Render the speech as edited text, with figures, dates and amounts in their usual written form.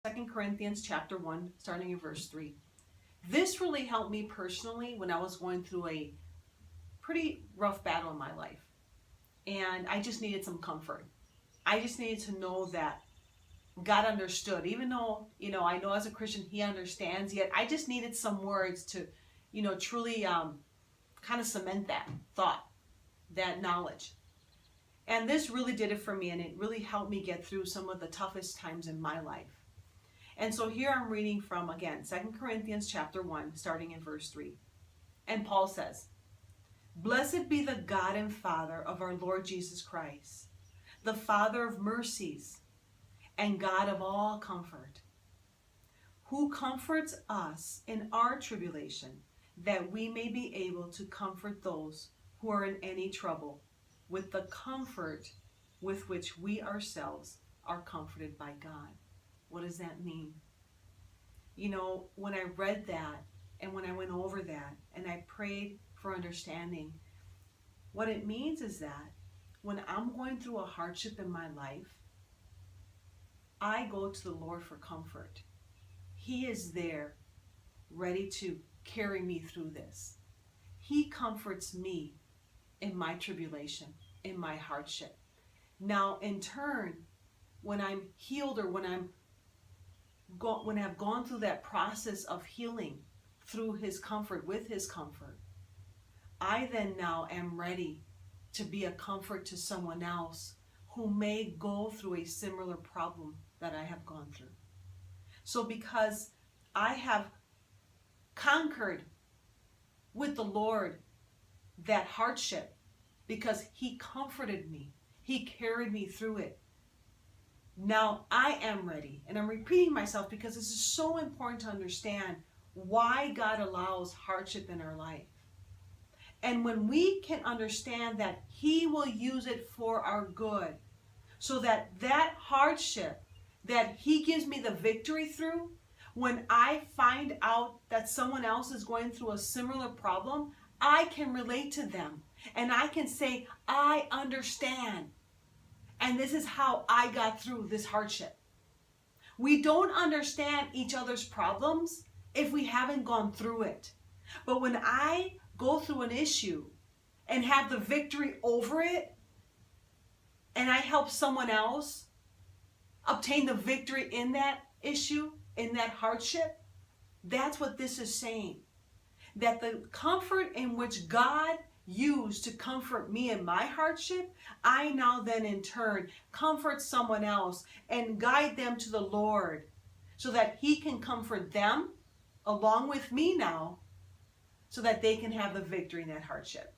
2 Corinthians chapter 1, starting in verse 3. This really helped me personally when I was going through a pretty rough battle in my life. And I just needed some comfort. I just needed to know that God understood, even though, I know as a Christian, He understands, yet I just needed some words to, truly kind of cement that thought, that knowledge. And this really did it for me, and it really helped me get through some of the toughest times in my life. And so here I'm reading from, again, 2 Corinthians chapter 1, starting in verse 3. And Paul says, "Blessed be the God and Father of our Lord Jesus Christ, the Father of mercies and God of all comfort, who comforts us in our tribulation, that we may be able to comfort those who are in any trouble with the comfort with which we ourselves are comforted by God." What does that mean? When I read that and when I went over that and I prayed for understanding, what it means is that when I'm going through a hardship in my life, I go to the Lord for comfort. He is there, ready to carry me through this. He comforts me in my tribulation, in my hardship. Now, in turn, when I'm healed or when I've gone through that process of healing through His comfort, with His comfort, I then now am ready to be a comfort to someone else who may go through a similar problem that I have gone through. So because I have conquered with the Lord that hardship, because He comforted me, He carried me through it, now I am ready. And I'm repeating myself because this is so important to understand why God allows hardship in our life. And when we can understand that He will use it for our good, so that that hardship that He gives me the victory through, when I find out that someone else is going through a similar problem, I can relate to them. And I can say, I understand. And this is how I got through this hardship. We don't understand each other's problems if we haven't gone through it. But when I go through an issue and have the victory over it, and I help someone else obtain the victory in that issue, in that hardship, that's what this is saying. That the comfort in which God used to comfort me in my hardship, I now then in turn comfort someone else and guide them to the Lord so that He can comfort them along with me now, so that they can have the victory in that hardship.